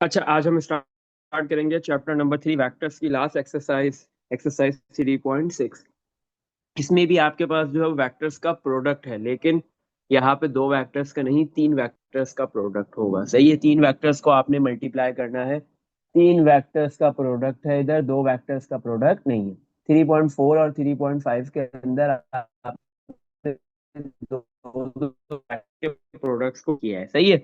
अच्छा, आज हम स्टार्ट करेंगे चैप्टर नंबर 3 वेक्टर्स की लास्ट एक्सरसाइज, एक्सरसाइज 3.6। इसमें भी आपके पास जो है वेक्टर्स का प्रोडक्ट है, लेकिन यहाँ पे दो वेक्टर्स का नहीं, तीन वेक्टर्स का प्रोडक्ट होगा। सही है, तीन वेक्टर्स को आपने मल्टीप्लाई करना है। तीन वेक्टर्स का प्रोडक्ट है इधर, दो वेक्टर्स का प्रोडक्ट नहीं है। 3.4 और 3.5 के अंदर आप दो प्रोडक्ट्स को किया है। सही है,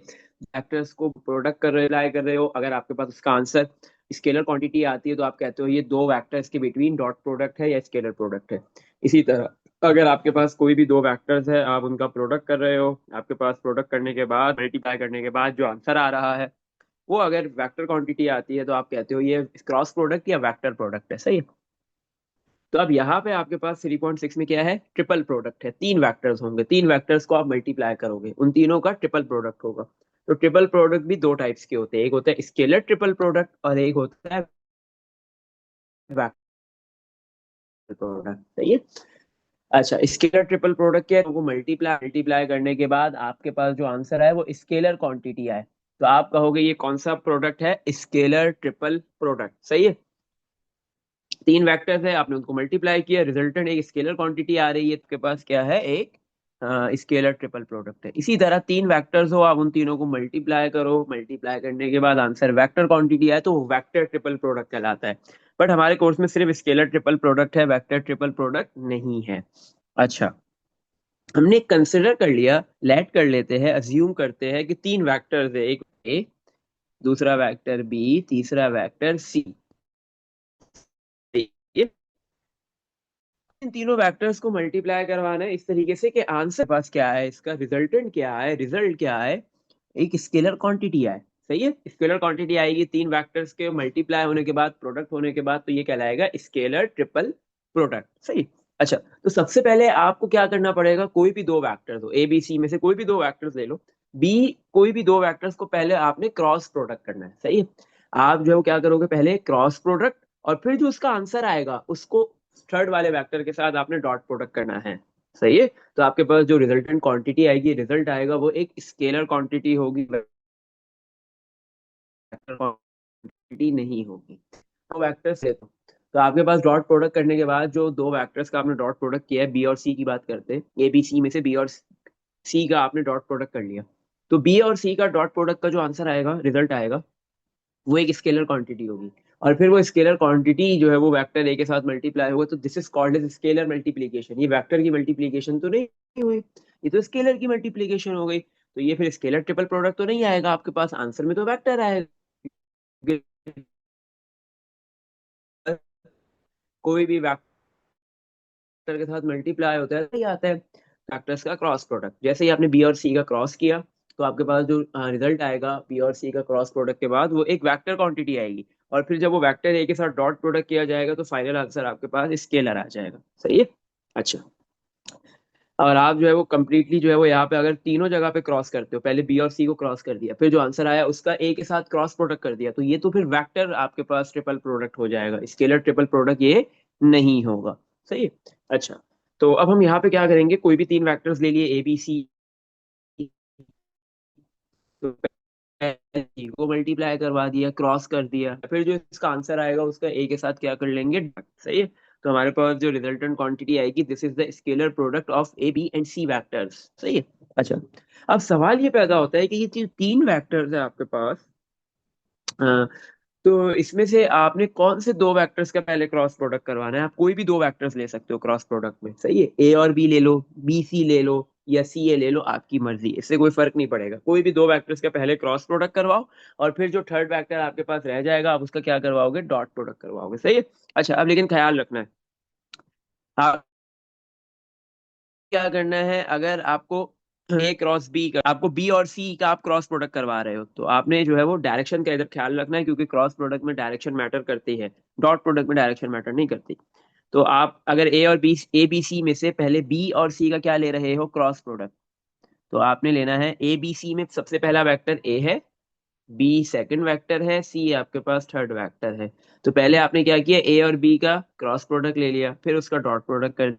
वेक्टर्स को प्रोडक्ट कर रहे हो। अगर आपके पास उसका आंसर स्केलर क्वांटिटी आती है तो आप कहते हो ये दो वेक्टर्स के बिटवीन डॉट प्रोडक्ट है या स्केलर प्रोडक्ट है। इसी तरह अगर आपके पास कोई भी दो वेक्टर्स है, आप उनका प्रोडक्ट कर रहे हो, आपके पास प्रोडक्ट करने के बाद मल्टीप्लाई करने के बाद जो आंसर आ रहा है वो अगर वेक्टर क्वांटिटी आती है तो आप कहते हो ये क्रॉस प्रोडक्ट या वेक्टर प्रोडक्ट है। सही है, तो अब यहाँ पे आपके पास 3.6 में क्या है, ट्रिपल प्रोडक्ट है। तीन वेक्टर्स होंगे, तीन वेक्टर्स को आप मल्टीप्लाई करोगे, उन तीनों का ट्रिपल प्रोडक्ट होगा। तो ट्रिपल प्रोडक्ट भी दो टाइप्स के होते हैं, एक होता है स्केलर ट्रिपल प्रोडक्ट और एक होता है वेक्टर प्रोडक्ट। सही है। अच्छा, स्केलर ट्रिपल प्रोडक्ट क्या है, वो मल्टीप्लाई मल्टीप्लाई करने के बाद आपके पास जो आंसर है वो स्केलर क्वांटिटी आए तो आप कहोगे ये कौन सा प्रोडक्ट है, स्केलर ट्रिपल प्रोडक्ट। सही है, तीन वेक्टर्स है, आपने उनको मल्टीप्लाई किया, रिजल्टेंट एक स्केलर क्वांटिटी आ रही है, आपके पास क्या है, एक स्केलर ट्रिपल प्रोडक्ट है। इसी तरह तीन वेक्टर्स हो, आप उन तीनों को मल्टीप्लाई करो, मल्टीप्लाई करने के बाद आंसर वेक्टर क्वांटिटी आए तो वो वेक्टर ट्रिपल प्रोडक्ट कहलाता है। बट हमारे कोर्स में सिर्फ स्केलर ट्रिपल प्रोडक्ट है, वेक्टर ट्रिपल प्रोडक्ट नहीं है। अच्छा, हमने कंसिडर कर लिया, लेट कर लेते हैं, अज्यूम करते हैं कि तीन वेक्टर्स है, एक ए, दूसरा वेक्टर बी, तीसरा वेक्टर सी। इन तीनों वेक्टर्स को मल्टीप्लाई करवाना है इस तरीके से कि आंसर पास क्या है, इसका रिजल्टेंट क्या है, रिजल्ट क्या है, एक स्केलर क्वांटिटी आए। सही है, स्केलर क्वांटिटी आएगी तीन वेक्टर्स के मल्टीप्लाई होने के बाद, प्रोडक्ट होने के बाद, तो ये कहलाएगा स्केलर ट्रिपल प्रोडक्ट। सही। अच्छा, तो सबसे पहले आपको क्या करना पड़ेगा, कोई भी दो वेक्टर्स हो, ए बी सी में से कोई भी दो वेक्टर्स ले लो, बी कोई भी दो वेक्टर्स को पहले आपने क्रॉस प्रोडक्ट करना है। सही है, आप जो है वो क्या करोगे, पहले क्रॉस प्रोडक्ट और फिर जो उसका आंसर आएगा उसको थर्ड वाले वेक्टर के साथ आपने डॉट प्रोडक्ट करना है। सही है, तो आपके पास जो रिजल्टेंट क्वांटिटी आएगी, रिजल्ट आएगा, वो एक स्केलर क्वांटिटी होगी, वेक्टर क्वांटिटी नहीं होगी। तो वेक्टर्स ले तो आपके पास डॉट प्रोडक्ट करने के बाद जो दो वेक्टर्स का आपने डॉट प्रोडक्ट किया है, बी और सी की बात करते हैं, ए बी सी में से बी और सी का आपने डॉट प्रोडक्ट कर लिया, तो बी और सी का डॉट प्रोडक्ट का जो आंसर आएगा, रिजल्ट आएगा, वो एक स्केलर क्वांटिटी होगी। और फिर वो स्केलर क्वांटिटी जो है वो वेक्टर ए के साथ मल्टीप्लाई होगा, तो this is called as scalar multiplication. ये वेक्टर की मल्टीप्लीकेशन तो नहीं हुई, ये तो स्केलर की मल्टीप्लीकेशन हो गई, तो ये फिर स्केलर ट्रिपल प्रोडक्ट तो नहीं आएगा आपके पास, आंसर में तो वेक्टर आएगा। कोई भी वेक्टर के साथ मल्टीप्लाई होता है, नहीं आता है वेक्टर्स का क्रॉस प्रोडक्ट। जैसे ही आपने बी और सी का क्रॉस किया तो आपके पास जो रिजल्ट आएगा बी और सी का क्रॉस प्रोडक्ट के बाद, वो एक वेक्टर क्वांटिटी आएगी। और फिर जब वो वेक्टर ए के साथ डॉट प्रोडक्ट किया जाएगा तो फाइनल आंसर आपके पास स्केलर आ जाएगा। सही है। अच्छा, और आप जो है वो कंप्लीटली जो है वो यहाँ पे अगर तीनों जगह पे क्रॉस करते हो, पहले बी और सी को क्रॉस कर दिया, फिर जो आंसर आया उसका ए के साथ क्रॉस प्रोडक्ट कर दिया, तो ये तो फिर वेक्टर आपके पास ट्रिपल प्रोडक्ट हो जाएगा, स्केलर ट्रिपल प्रोडक्ट ये नहीं होगा। सही है। अच्छा, तो अब हम यहाँ पे क्या करेंगे, कोई भी तीन वेक्टर्स ले लिए, ए बी सी, तो पहले को मल्टीप्लाई करवा दिया, क्रॉस कर दिया, फिर जो इसका आंसर आएगा उसका ए के साथ क्या कर लेंगे, डॉट। सही है, तो हमारे पास जो रिजल्टेंट क्वांटिटी आएगी, this is the scalar product of A B and C vectors. सही है। अच्छा, अब सवाल ये पैदा होता है कि ये जो तीन वेक्टर्स है आपके पास, अ, तो इसमें से आपने कौन से दो वेक्टर्स का पहले क्रॉस प्रोडक्ट करवाना है। आप कोई भी दो वेक्टर्स ले सकते हो क्रॉस प्रोडक्ट में। सही है, ए और बी ले लो, बी सी ले लो, या सी ए ले लो, आपकी मर्जी, इससे कोई फर्क नहीं पड़ेगा। कोई भी दो वेक्टर्स का पहले क्रॉस प्रोडक्ट करवाओ और फिर जो थर्ड वेक्टर आपके पास रह जाएगा आप उसका क्या करवाओगे, डॉट प्रोडक्ट करवाओगे। सही है। अच्छा, अब लेकिन ख्याल रखना है, आप क्या करना है, अगर आपको ए क्रॉस बी का, आपको बी और सी का आप क्रॉस प्रोडक्ट करवा रहे हो, तो आपने जो है वो डायरेक्शन का इधर ख्याल रखना है, क्योंकि क्रॉस प्रोडक्ट में डायरेक्शन मैटर करती है, डॉट प्रोडक्ट में डायरेक्शन मैटर नहीं करती। तो आप अगर ए और बी, ए बी सी में से पहले बी और सी का क्या ले रहे हो, क्रॉस प्रोडक्ट, तो आपने लेना है ए बी सी में सबसे पहला वेक्टर ए है, बी सेकंड वेक्टर है, सी आपके पास थर्ड वेक्टर है। तो पहले आपने क्या किया, ए और बी का क्रॉस प्रोडक्ट ले लिया, फिर उसका डॉट प्रोडक्ट कर,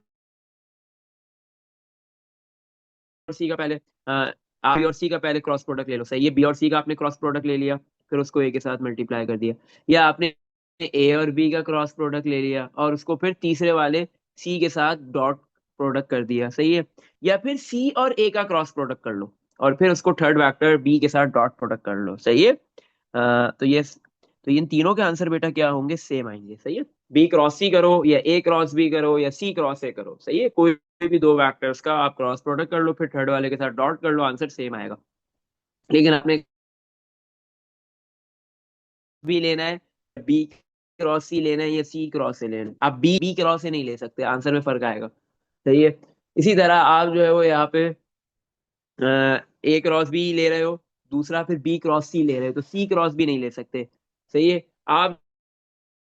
और सी का पहले आप बी और सी का पहले क्रॉस प्रोडक्ट ले लो। सही है, बी और सी का आपने क्रॉस प्रोडक्ट ले लिया, फिर उसको ए के साथ मल्टीप्लाई कर दिया। या आपने ए और बी का क्रॉस प्रोडक्ट ले लिया और उसको फिर तीसरे वाले सी के साथ डॉट प्रोडक्ट कर दिया, सही है। या फिर सी और ए का क्रॉस प्रोडक्ट कर लो और फिर उसको थर्ड वेक्टर बी के साथ डॉट प्रोडक्ट कर लो, सही है। तो इन तीनों के आंसर बेटा क्या होंगे, सेम आएंगे, सही है। बी क्रॉस सी करो या ए क्रॉस बी करो या सी क्रॉस ए करो, सही है। कोई भी दो वेक्टर्स का आप क्रॉस प्रोडक्ट कर लो फिर थर्ड वाले के साथ डॉट कर लो, आंसर सेम आएगा। लेकिन आपने बी लेना है, बी क्रॉस सी लेना है या सी क्रॉस से लेना है, आप बी बी क्रॉस से नहीं ले सकते, आंसर में फर्क आएगा, सही है। इसी तरह आप जो है वो यहाँ पे ए क्रॉस बी ले रहे हो, दूसरा फिर बी क्रॉस सी ले रहे हो, तो सी क्रॉस भी नहीं ले सकते, सही है। आप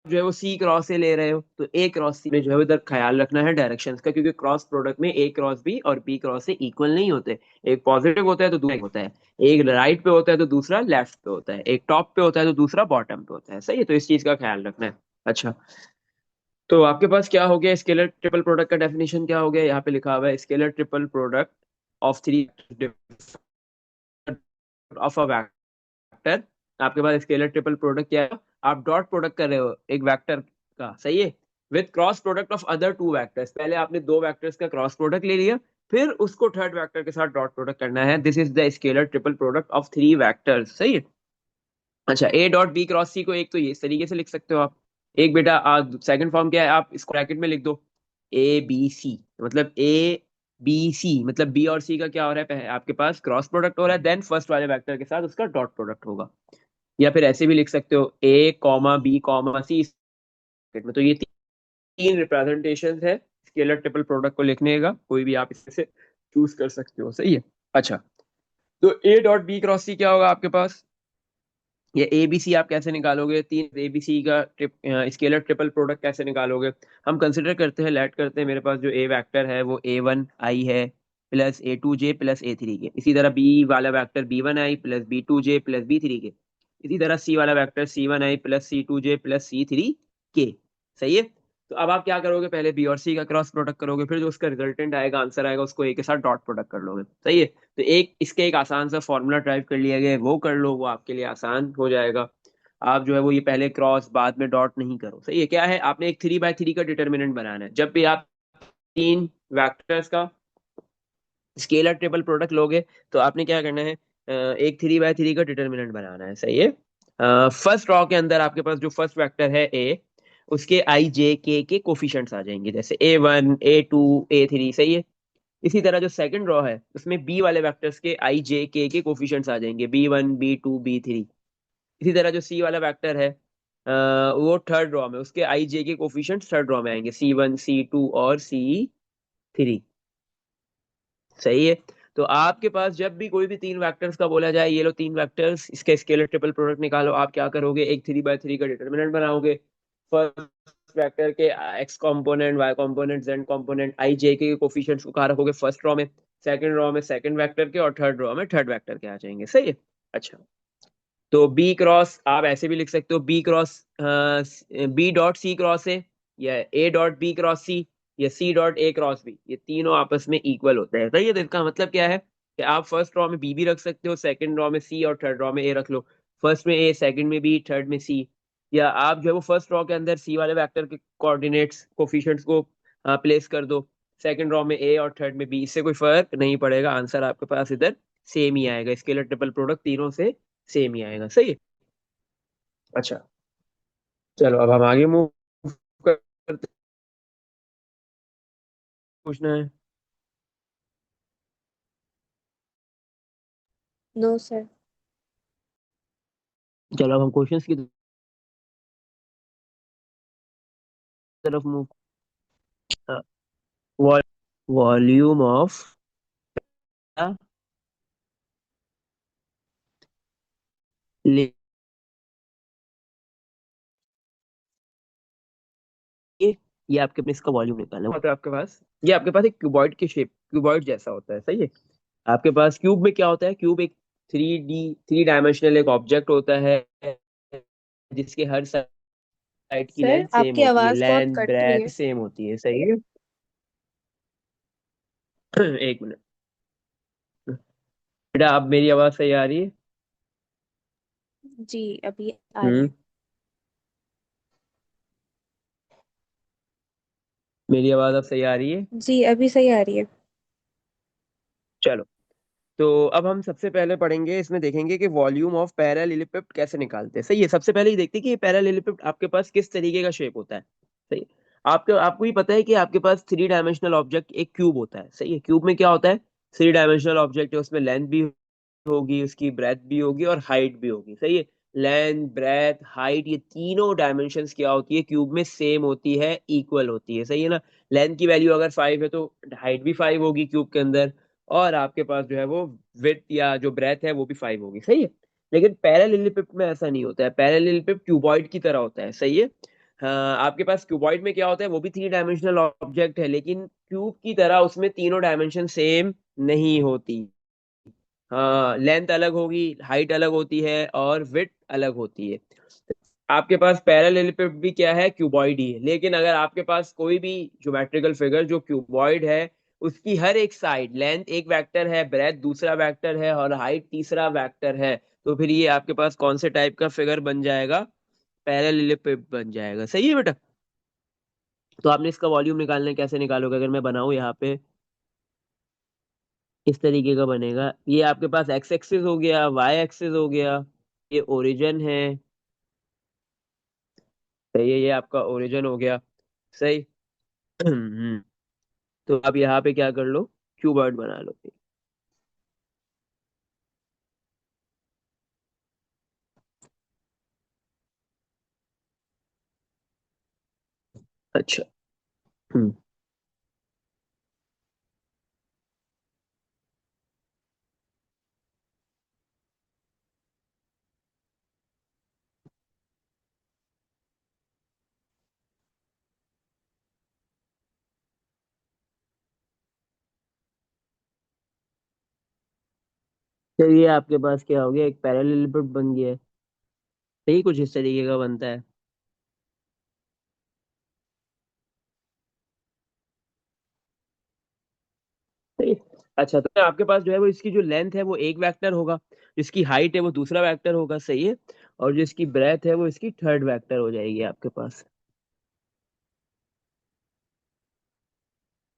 जो है वो सी क्रॉस से ले रहे हो तो ए क्रॉस सी में जो है वो इधर ख्याल रखना है डायरेक्शंस का, क्योंकि क्रॉस प्रोडक्ट में ए क्रॉस बी और बी क्रॉस से इक्वल नहीं होते। एक पॉजिटिव होता है तो दूसरा होता है, एक राइट पे होता है तो दूसरा लेफ्ट पे होता है, एक टॉप पे होता है तो दूसरा बॉटम पे होता है, सही है। तो इस चीज का ख्याल रखना है। अच्छा, तो आपके पास क्या हो गया, स्केलर ट्रिपल प्रोडक्ट का डेफिनेशन क्या हो गया, यहाँ पे लिखा हुआ है scalar triple product of three of a vector. आपके पास स्केलर ट्रिपल प्रोडक्ट क्या है, आप डॉट प्रोडक्ट कर रहे हो एक वेक्टर का, सही है, with cross product of other two vectors. पहले आपने दो वेक्टर्स का क्रॉस प्रोडक्ट ले लिया, फिर उसको थर्ड वेक्टर के साथ डॉट प्रोडक्ट करना है। This is the scalar triple product of three vectors, सही है। अच्छा, ए डॉट बी क्रॉस सी को एक तो ये इस तरीके से लिख सकते हो आप। एक बेटा सेकंड फॉर्म क्या है, आप इसको ब्रैकेट में लिख दो, ए बी सी, मतलब ए बी सी मतलब बी और सी का क्या हो रहा है, आपके पास क्रॉस प्रोडक्ट हो रहा है, देन फर्स्ट वाले वेक्टर के साथ उसका डॉट प्रोडक्ट होगा। या फिर ऐसे भी लिख सकते हो ए कॉमा बी कॉमा सी में। तो ये तीन रिप्रेजेंटेशन है स्केलर ट्रिपल प्रोडक्ट को लिखने का, कोई भी आप इसमें से चूज कर सकते हो, सही है। अच्छा, तो ए डॉट बी क्रॉस सी क्या होगा आपके पास, ये ए बी सी आप कैसे निकालोगे, तीन ए बी सी का स्केलर ट्रिपल प्रोडक्ट कैसे निकालोगे। हम कंसिडर करते हैं, लेट करते हैं मेरे पास जो ए वेक्टर है वो ए वन आई है plus A two J plus A three K. इसी तरह बी वाला vector B one I plus B two J plus B three K. इसी तरह सी वाला vector C one I plus C two J plus C three K, सही है। तो अब आप क्या करोगे, पहले बी और सी का क्रॉस प्रोडक्ट करोगे, फिर जो उसका रिजल्टेंट आएगा, आंसर आएगा, उसको ए के साथ डॉट प्रोडक्ट कर लोगे, सही है। तो एक आसान सा फॉर्मूला ड्राइव कर लिया गया है, वो कर लो, वो आपके लिए आसान हो जाएगा। आप जो है वो ये पहले क्रॉस बाद में डॉट नहीं करो, सही है। क्या है, आपने एक थ्री बाय थ्री का डिटर्मिनेंट बनाना है। जब भी आप तीन वेक्टर्स का स्केलर ट्रिपल प्रोडक्ट लोगे तो आपने क्या करना है, एक थ्री बाय थ्री का डिटर्मिनेंट बनाना है, सही है। फर्स्ट रॉ के अंदर आपके पास जो फर्स्ट वेक्टर है ए, उसके आई जे के कोफिशिएंट्स आ जाएंगे, जैसे a one a two a three, सही है। इसी तरह जो सेकंड रॉ है उसमें बी वाले वेक्टर्स के आई जे के कोफिशिएंट्स आ जाएंगे, B one B two B three. इसी तरह जो सी वाला वेक्टर है वो थर्ड रॉ में, उसके आई जे के कोफिशिएंट्स थर्ड रॉ में आएंगे, सी वन सी टू और सी थ्री, सही है। तो आपके पास जब भी कोई भी तीन वेक्टर्स का बोला जाए, ये लो तीन वेक्टर्स, इसके स्केलर ट्रिपल प्रोडक्ट निकालो, आप क्या करोगे, एक थ्री बाय थ्री का डिटर्मिनेंट बनाओगे। फर्स्ट वेक्टर के x component y component z component i j के कोफिशिएंट्स को कहाँ रखोगे, फर्स्ट रॉ में, सेकंड रॉ में सेकंड वेक्टर के, और थर्ड रॉ में थर्ड वेक्टर के आ जाएंगे, सही है। अच्छा, तो बी क्रॉस आप ऐसे भी लिख सकते हो, B cross B dot C cross A, या A dot B cross C, या C dot A cross B, ये तीनों आपस में इक्वल होते हैं, सही है। तो इसका मतलब क्या है कि आप फर्स्ट रॉ में बी भी रख सकते हो, सेकंड रॉ में सी और थर्ड रॉ में ए रख लो, फर्स्ट में ए सेकंड में बी थर्ड में सी। या आप जो है वो फर्स्ट रॉ के अंदर सी वाले वेक्टर के कोऑर्डिनेट्स कोफिशिएंट्स को प्लेस कर दो, सेकंड रॉ में ए और थर्ड में बी, इससे कोई फर्क नहीं पड़ेगा, आंसर आपके पास इधर सेम ही आएगा, स्केलर ट्रिपल प्रोडक्ट तीनों से सेम ही आएगा, सही है। अच्छा, चलो अब हम आगे मूव करते, पूछना है। No sir. चलो अब हम क्वेश्चंस की तरफ मूव, वॉल्यूम ऑफ ये आपके अपने इसका वॉल्यूम निकालना है, तो आपके पास ये आपके पास एक क्यूबॉइड की शेप, क्यूबॉइड जैसा होता है, सही है। आपके पास क्यूब में क्या होता है, क्यूब एक थ्री डायमेंशनल एक ऑब्जेक्ट होता है, जिसके हर साइड की सर लेंथ सेम आपकी होती है, आवाज बहुत लेंथ कट रही ब्रेथ है। सेम होती है, सही है। एक मिनट बेटा, अब मेरी आवाज सही आ रही है। जी अभी आ रही हम्म। है। मेरी आवाज अब सही आ रही है? जी अभी सही आ रही है। चलो। तो अब हम सबसे पहले पढ़ेंगे, इसमें देखेंगे कि वॉल्यूम ऑफ पैरेललेपिप्ड कैसे निकालते हैं। सही है, सबसे पहले ये देखते हैं कि ये पैरेललेपिप्ड आपके पास किस तरीके का शेप होता है। सही है। आपको ही पता है कि आपके पास थ्री डायमेंशनल ऑब्जेक्ट एक क्यूब होता है। सही है, क्यूब में क्या होता है? थ्री डायमेंशनल ऑब्जेक्ट है, उसमें लेंथ भी होगी, उसकी ब्रेथ भी होगी और हाइट भी होगी। सही है। लेंथ, ब्रेथ, हाइट, ये तीनों डायमेंशंस क्या होती है क्यूब में? सेम होती है, इक्वल होती है। सही है ना। लेंथ की वैल्यू अगर 5 है तो हाइट भी 5 होगी क्यूब के अंदर, और आपके पास जो है वो विड्थ या जो ब्रेथ है वो भी 5 होगी। सही है। लेकिन पैरेललेपिप्ड में ऐसा नहीं होता है, पैरेललेपिप्ड क्यूबॉइड की तरह होता है। सही है। हाँ, आपके पास क्यूबॉइड में क्या होता है, वो भी थ्री डायमेंशनल ऑब्जेक्ट है, लेकिन क्यूब की तरह उसमें तीनों डायमेंशन सेम नहीं होती। हाँ, लेंथ अलग होगी, हाइट अलग होती है और विड्थ अलग होती है। आपके पास पैरेललेपिप्ड भी क्या है, क्यूबॉइड ही है। लेकिन अगर आपके पास कोई भी ज्योमेट्रिकल फिगर जो क्यूबॉइड है, उसकी हर एक साइड, लेंथ एक वेक्टर है, ब्रेथ दूसरा वेक्टर है और हाइट तीसरा वेक्टर है, तो फिर ये आपके पास कौन से टाइप का फिगर बन जाएगा? पैरेललेपिप्ड बन जाएगा। सही है बेटा। तो आपने इसका वॉल्यूम निकालना है, कैसे निकालोगे? अगर मैं बनाऊं यहाँ पे, इस तरीके का बनेगा। ये आपके पास एक्स एक्सिस हो गया, वाई एक्सिस हो गया, ये ओरिजिन है। सही है, ये आपका ओरिजिन हो गया। सही। तो अब यहाँ पे क्या कर लो, क्यूबॉइड बना लो। अच्छा। हम्म। तो ये आपके पास क्या हो गया, एक पैरेललेपिप्ड बन गया है। सही, कुछ इस तरीके का बनता है। सही है। अच्छा, तो आपके पास जो है वो इसकी जो लेंथ है वो एक वेक्टर होगा, जिसकी हाइट है वो दूसरा वेक्टर होगा। सही है। और जो इसकी ब्रेथ है वो इसकी थर्ड वेक्टर हो जाएगी आपके पास।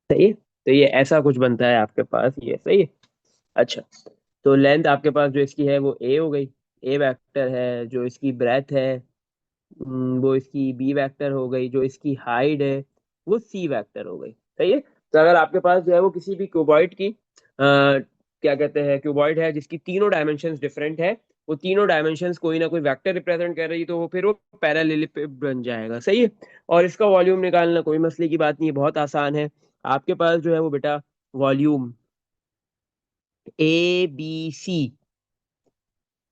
सही है। तो ये ऐसा कुछ बनता है आपके पास, ये सही है। अच्छा। तो लेंथ आपके पास जो इसकी है वो ए हो गई, ए वेक्टर है। जो इसकी ब्रेथ है, वो इसकी बी वेक्टर हो गई। जो इसकी हाइट है वो सी वेक्टर हो गई। सही है। तो अगर आपके पास जो है वो किसी भी क्यूबॉइड की क्या कहते हैं, क्यूबॉइड है जिसकी तीनों डायमेंशंस डिफरेंट है, वो तीनों डायमेंशंस कोई ना कोई वेक्टर रिप्रेजेंट कर रही है, तो वो फिर वो पैरेललेपिप्ड बन जाएगा। सही है। और इसका वॉल्यूम निकालना कोई मसले की बात नहीं है, बहुत आसान है। आपके पास जो है वो बेटा वॉल्यूम ए बी सी।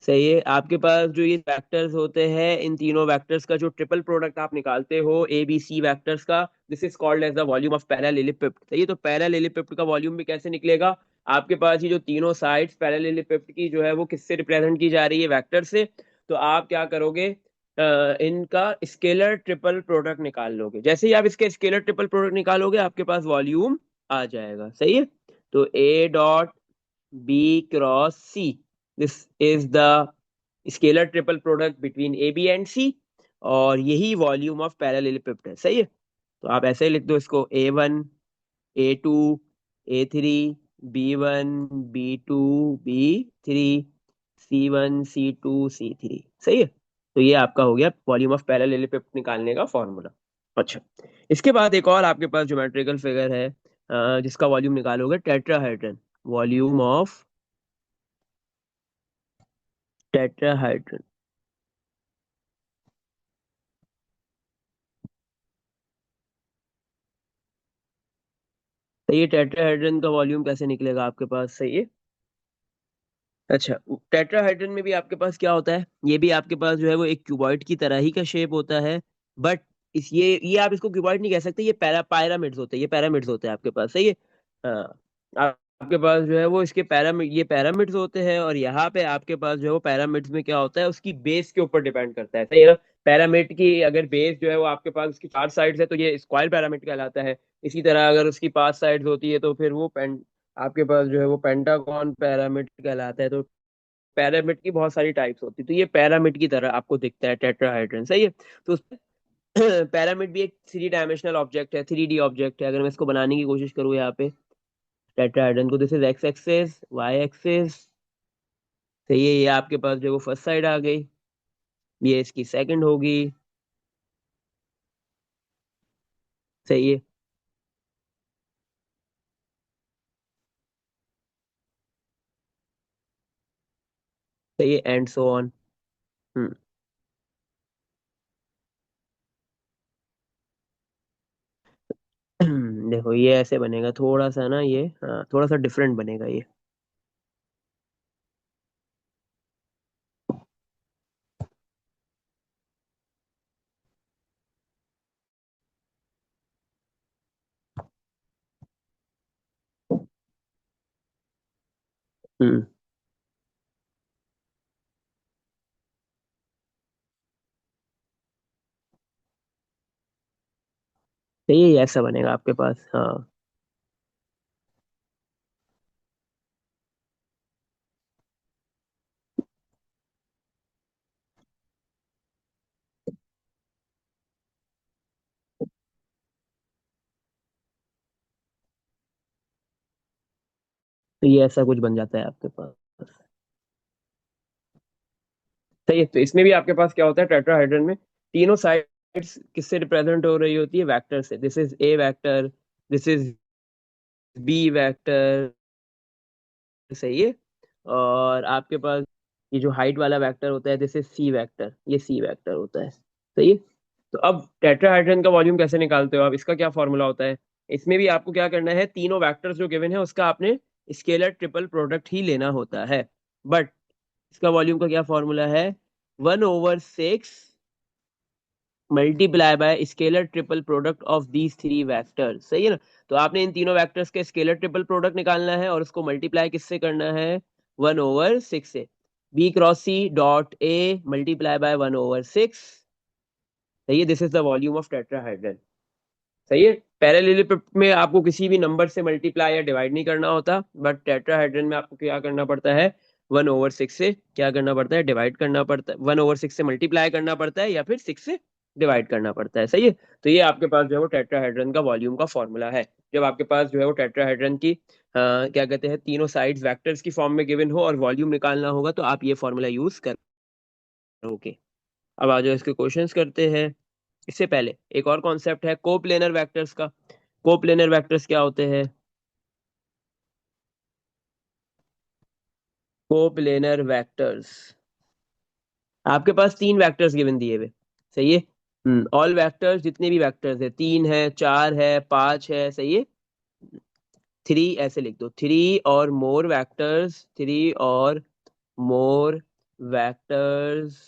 सही है। आपके पास जो ये वेक्टर्स होते हैं, इन तीनों वेक्टर्स का जो ट्रिपल प्रोडक्ट आप निकालते हो ए बी सी वेक्टर्स का, this is called as the volume of parallelepiped. सही है। तो पैरेललेपिप्ड का वॉल्यूम भी कैसे निकलेगा? आपके पास ये जो तीनों साइड्स पैरेललेपिप्ड की जो है वो किससे रिप्रेजेंट की जा रही है? वेक्टर से। तो आप क्या करोगे, इनका स्केलर ट्रिपल प्रोडक्ट निकाल लोगे। जैसे ही आप इसके स्केलर ट्रिपल प्रोडक्ट निकालोगे आपके पास वॉल्यूम आ जाएगा। सही है। तो ए dot B cross C. This is the scalar triple product between A, B and C, और यही वॉल्यूम ऑफ पैरेललेपिप्ड है। सही है। तो आप ऐसे ही लिख दो इसको, A1, A2, A3, B1, B2, B3, C1, C2, C3। सही है। तो ये आपका हो गया वॉल्यूम ऑफ पैरेललेपिप्ड निकालने का फॉर्मूला। अच्छा। इसके बाद एक और आपके पास ज्योमेट्रिकल फिगर है, जिसका वॉल्यूम निकालोगे, टेट्राहेड्रन। Volume of टेट्राहाइड्रन। तो ये टेट्राहाइड्रन का वॉल्यूम कैसे निकलेगा आपके पास? सही है। अच्छा। टेट्राहाइड्रन में भी आपके पास क्या होता है, ये भी आपके पास जो है वो एक क्यूबॉइड की तरह ही का शेप होता है। बट इस ये आप इसको क्यूबॉइड नहीं कह सकते, ये पैरामिड्स होते हैं, ये पैरामिड्स होते हैं आपके पास। सही है। हाँ। आपके पास जो है वो इसके ये पैरामिड्स होते हैं, और यहाँ पे आपके पास जो है वो पैरामिड्स में क्या होता है, उसकी बेस के ऊपर डिपेंड करता है। सही है ना। पैरामिड की अगर बेस जो है वो आपके पास उसकी चार साइड्स है तो ये स्क्वायर पैरामिड कहलाता है। इसी तरह अगर उसकी पांच साइड्स होती है तो फिर वो आपके पास जो है वो पेंटागन पिरामिड कहलाता है। तो पैरामिड की बहुत सारी टाइप्स होती है, तो ये पैरामिड की तरह आपको दिखता है टेट्राहाइड्रन, सही है। तो पैरामिड भी एक 3 डायमेंशनल ऑब्जेक्ट है, 3D ऑब्जेक्ट है। अगर मैं इसको बनाने की कोशिश करूँ यहाँ पे टेट्राहाइड्रन को, this is X axis, Y axis, सही है। ये आपके पास जो वो फर्स्ट साइड आ गई, ये इसकी सेकंड होगी, सही है। सही है, एंड सो ऑन। हम्म। देखो ये ऐसे बनेगा थोड़ा सा ना, ये हाँ थोड़ा सा डिफरेंट बनेगा ये। हम्म। तो ये ऐसा बनेगा आपके पास, हाँ। तो ये ऐसा कुछ बन जाता है आपके पास, सही है। तो इसमें भी आपके पास क्या होता है, टेट्राहाइड्रन में तीनों साइड्स किससे रिप्रेजेंट हो रही होती है, वेक्टर से। This is A vector, this is B vector, सही है। और आपके पास ये जो हाइट वाला वेक्टर होता है, दिस इज सी वेक्टर, ये सी वेक्टर होता है, सही है। तो अब टेट्राहाइड्रन का वॉल्यूम कैसे निकालते हो आप, इसका क्या फॉर्मूला होता है। इसमें भी आपको क्या करना है, तीनों वेक्टर्स जो गिवन है उसका आपने स्केलर ट्रिपल प्रोडक्ट ही लेना होता है। बट इसका वॉल्यूम का क्या फॉर्मूला है, 1/6 multiply by scalar triple product of these three vectors, सही है ना। तो आपने इन तीनों वेक्टर्स के स्केलर ट्रिपल प्रोडक्ट निकालना है और उसको मल्टीप्लाई किससे करना है, 1/6 से। B cross C dot a multiply by 1/6, सही है। This is the volume of tetrahedron, सही है। पैरेललेलिपिड में आपको किसी भी नंबर से मल्टीप्लाई या डिवाइड नहीं करना होता, बट टेट्राहाइड्रन में आपको क्या करना पड़ता है, 1/6 से क्या करना पड़ता है, डिवाइड करना पड़ता है। 1/6 से मल्टीप्लाई करना पड़ता है या फिर 6 से डिवाइड करना पड़ता है, सही है। तो ये आपके पास जो है वो टेट्राहाइड्रन का वॉल्यूम का फॉर्मूला है। जब आपके पास जो है वो टेट्राहाइड्रन की क्या कहते हैं, तीनों साइड्स वेक्टर्स की फॉर्म में गिवन हो और वॉल्यूम निकालना होगा, तो आप ये फॉर्मूला यूज करोगे। अब आ जाओ इसके क्वेश्चंस करते हैं। इससे पहले एक और कॉन्सेप्ट है कोप्लेनर वेक्टर्स का। कोप्लेनर वेक्टर्स क्या होते हैं, कोप्लेनर वेक्टर्स, आपके पास तीन वेक्टर्स गिवन दिए हुए, सही है। ऑल वेक्टर्स, जितने भी वेक्टर्स है, 3 है, 4 है, 5 है, सही है। 3 ऐसे लिख दो, 3 और मोर वेक्टर्स, 3 और more vectors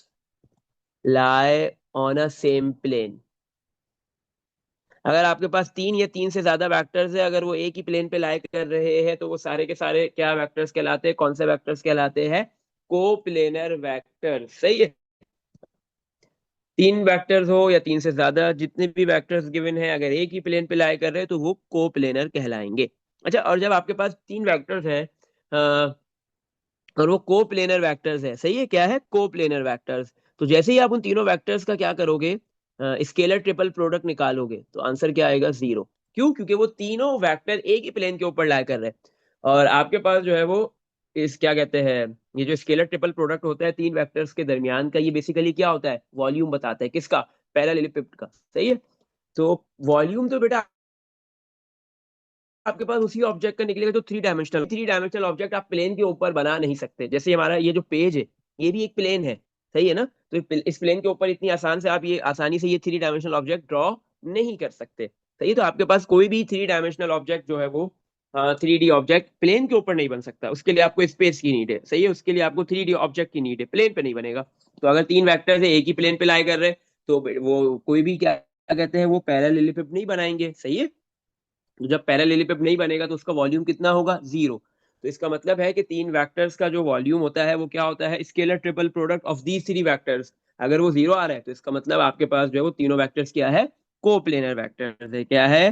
lie on a same plane. अगर आपके पास 3 या 3 से ज्यादा वेक्टर्स है, अगर वो एक ही प्लेन पे लाई कर रहे हैं, तो वो सारे के सारे क्या वेक्टर्स कहलाते हैं, कौन से वेक्टर्स कहलाते हैं, कोप्लेनर वेक्टर, सही है। 3 वेक्टर्स हो या 3 से ज्यादा, जितने भी वेक्टर्स गिवन है, अगर एक ही प्लेन पे लाई कर रहे हैं तो वो कोप्लेनर कहलाएंगे। अच्छा, और जब आपके पास 3 वेक्टर्स है और वो कोप्लेनर वेक्टर्स है, सही है, क्या है, कोप्लेनर वेक्टर्स, तो जैसे ही आप उन तीनों वेक्टर्स का क्या करोगे, स्केलर ट्रिपल प्रोडक्ट निकालोगे, तो आंसर क्या आएगा, 0। क्यों, क्योंकि वो तीनों वेक्टर एक ही प्लेन के ऊपर लाई कर रहे हैं। और आपके पास जो है वो इस क्या कहते हैं, ये जो स्केलर ट्रिपल प्रोडक्ट होता है 3 वेक्टर्स के दरमियान का, ये बेसिकली क्या होता है, वॉल्यूम बताता है, किसका, पैरेललेपिप्ड का, सही है। तो वॉल्यूम तो बेटा आपके पास उसी ऑब्जेक्ट का निकलेगा जो 3 डायमेंशनल ऑब्जेक्ट आप प्लेन के ऊपर बना नहीं सकते। जैसे हमारा ये जो पेज है, ये भी एक प्लेन है, सही है ना। तो इस प्लेन के ऊपर इतनी आसान से आप ये आसानी से ये 3 डायमेंशनल ऑब्जेक्ट ड्रॉ नहीं कर सकते, सही है। तो आपके पास कोई भी 3 डायमेंशनल ऑब्जेक्ट जो है वो 3D ऑब्जेक्ट प्लेन के ऊपर नहीं बन सकता, उसके लिए आपको स्पेस की नीड है, सही है। उसके लिए आपको 3D ऑब्जेक्ट की नीड है, प्लेन पे नहीं बनेगा। तो अगर 3 वेक्टर है एक ही प्लेन पे लाई कर रहे हैं, तो वो कोई भी क्या कहते हैं, वो पैरेललेपिड नहीं बनाएंगे, सही है। तो जब पैरेललेपिड नहीं बनेगा तो उसका वॉल्यूम कितना होगा, 0। तो इसका मतलब है कि 3 वेक्टर्स का जो वॉल्यूम होता है वो क्या होता है, scalar triple product of these 3 vectors. अगर वो 0 आ रहा है तो इसका मतलब आपके पास जो है वो तीनों वेक्टर्स क्या है, कोप्लेनर वेक्टर्स है, क्या है,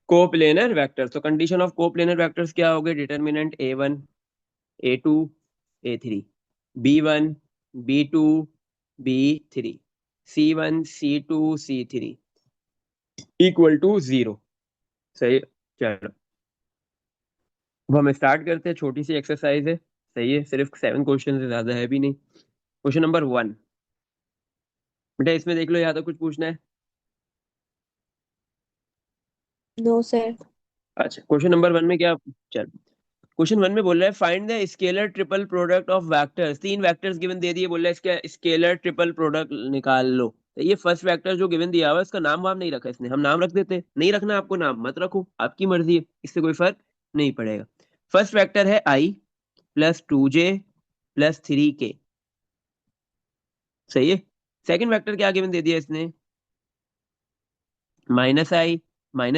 कोप्लेनर वेक्टर्स। तो कंडीशन ऑफ कोप्लेनर वेक्टर्स क्या हो गए, determinant A1 A2 A3, B1 B2 B3 C1 C2 C3 equal to 0। सही है। चलो अब हम स्टार्ट करते हैं। छोटी सी एक्सरसाइज है, सही है, सिर्फ 7 क्वेश्चन से ज्यादा है भी नहीं। क्वेश्चन नंबर 1, बेटा इसमें देख लो, या तो कुछ पूछना है। No sir. अच्छा, क्वेश्चन नंबर 1 में क्या, चल क्वेश्चन 1 में बोल रहा है find the scalar triple product of vectors. 3 vectors given दे दिए, बोल रहा है इसका स्केलर ट्रिपल प्रोडक्ट निकाल लो। तो ये फर्स्ट वेक्टर जो गिवन दिया हुआ है उसका नाम वाम नहीं रखा इसने, हम नाम रख देते हैं। नहीं रखना आपको नाम, मत रखो, आपकी मर्जी है, इससे कोई फर्क नहीं पड़ेगा। फर्स्ट वेक्टर है I plus 2J plus 3K, सही है। सेकंड वेक्टर क्या गिवन दे दिया इसने, -I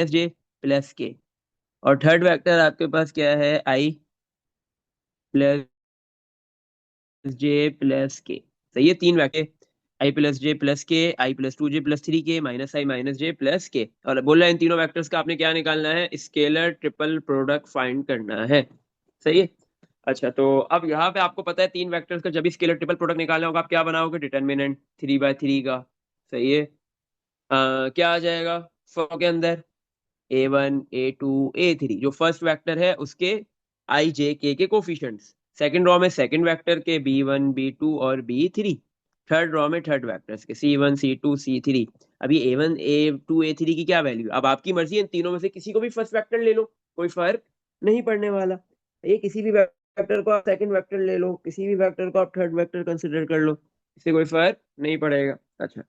-J प्लस K। और थर्ड वेक्टर आपके पास क्या है, I प्लस जे प्लस के। सही है, 3 vector, i plus J plus k, i plus 2J plus 3K, -I -J plus k. और बोल रहा है इन तीनों वेक्टर्स का आपने क्या निकालना है, स्केलर ट्रिपल प्रोडक्ट फाइंड करना है। सही है। अच्छा, तो अब यहाँ पे आपको पता है 3 वेक्टर्स का जब भी स्केलर ट्रिपल प्रोडक्ट निकालना होगा, आप क्या बनाओगे, डिटर्मिनेंट 3/3 का। सही है। क्या आ जाएगा फोर के अंदर, A1 A2 A3, जो फर्स्ट वेक्टर है उसके I J K के कोफिशिएंट्स। सेकंड रॉ में सेकंड वेक्टर के B1 B2 और B3। थर्ड रॉ में थर्ड वेक्टर्स के C1 C2 C3। अभी A1 A2 A3 की क्या वैल्यू, अब आपकी मर्जी है, इन तीनों में से किसी को भी फर्स्ट वेक्टर ले लो, कोई फर्क नहीं पड़ने वाला। ये किसी भी वेक्टर को आप सेकंड वेक्टर ले लो, किसी भी वेक्टर को आप थर्ड वेक्टर कंसिडर कर लो, इससे कोई फर्क नहीं पड़ेगा। अच्छा,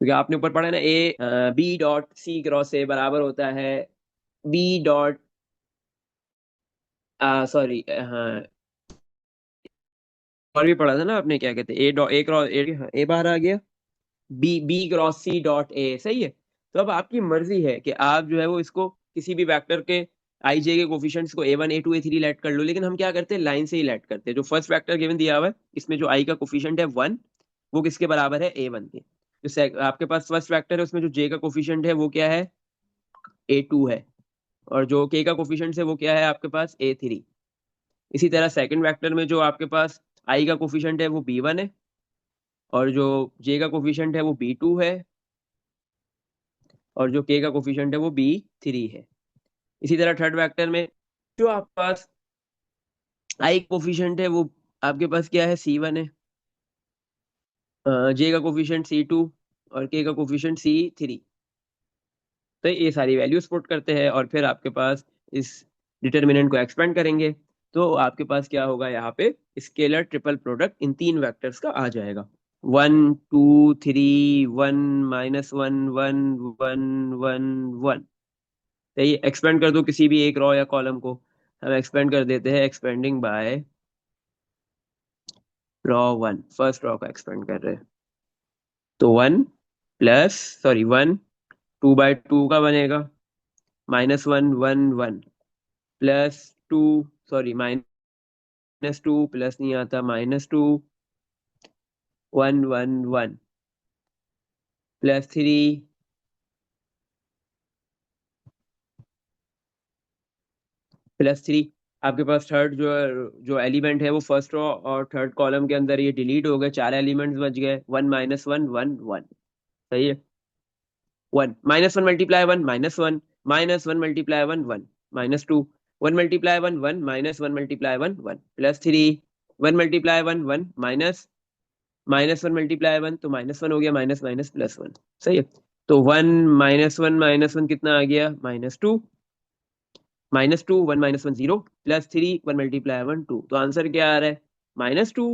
क्योंकि आपने ऊपर पढ़ा है ना, A B dot C cross A बराबर होता है बी डॉट, सॉरी, हाँ, और भी पढ़ा था ना आपने, क्या कहते हैं, ए डॉट ए क्रॉस ए, हाँ, ए बाहर आ गया, B B cross C dot A, सही है। तो अब आपकी मर्जी है कि आप जो है वो इसको किसी भी वेक्टर के आई जे के कोफिशिएंट्स को A1 A2 A3 लेट कर लो, लेकिन हम क्या करते हैं, लाइन से ही लेट करते हैं। जो फर्स्ट वेक्टर गिवन दिया हुआ है इसमें जो आई का कोफिशिएंट है 1, वो किसके बराबर है, A1 के। जो आपके पास फर्स्ट वेक्टर है उसमें जो जे का कोफिशिएंट है वो क्या है, A2 है। और जो के का कोफिशिएंट है वो क्या है आपके पास, A3। इसी तरह सेकंड वेक्टर में जो आपके पास आई का कोफिशिएंट है वो B1 है, और जो जे का कोफिशिएंट है वो B2 है, और जो के का कोफिशिएंट है वो B3 है। इसी तरह थर्ड वेक्टर में जो आपके पास आई कोफिशिएंट है वो आपके पास क्या है, C1 है, जे का कोफिशिएंट C2 और के का कोफिशिएंट C3। तो ये सारी वैल्यूज पुट करते हैं और फिर आपके पास इस डिटर्मिनेंट को एक्सपेंड करेंगे, तो आपके पास क्या होगा, यहाँ पे scalar triple product in 3 vectors का आ जाएगा। 1 2 3 1 -1 1 1 1 1। सही, एक्सपेंड कर दो किसी भी एक रॉ या कॉलम को, हम एक्सपेंड कर देते हैं, expanding by row 1, first row का एक्सपेंड कर रहे हैं। तो 1 सॉरी 1 2/2 का बनेगा, -1 1 1 +2, सॉरी -2 प्लस नहीं आता, -2 1 1 1 +3 +3। आपके पास थर्ड जो एलिमेंट है वो फर्स्ट रो और थर्ड कॉलम के अंदर ये डिलीट हो गए, 4 एलिमेंट्स बच गए, 1 -1 1 1। सही है। 1 -1 multiply 1 -1 -1 multiply 1 1 -2 1 multiply 1 1 -1 multiply 1 1 +3 1 multiply 1 1 -1 multiply 1, तो -1 हो गया, माइनस माइनस +1। सही है। तो 1 -1 कितना आ गया, -2, -2 1 -1 0 +3 1 मल्टीप्लाई 1 2। तो आंसर क्या आ रहा है, -2,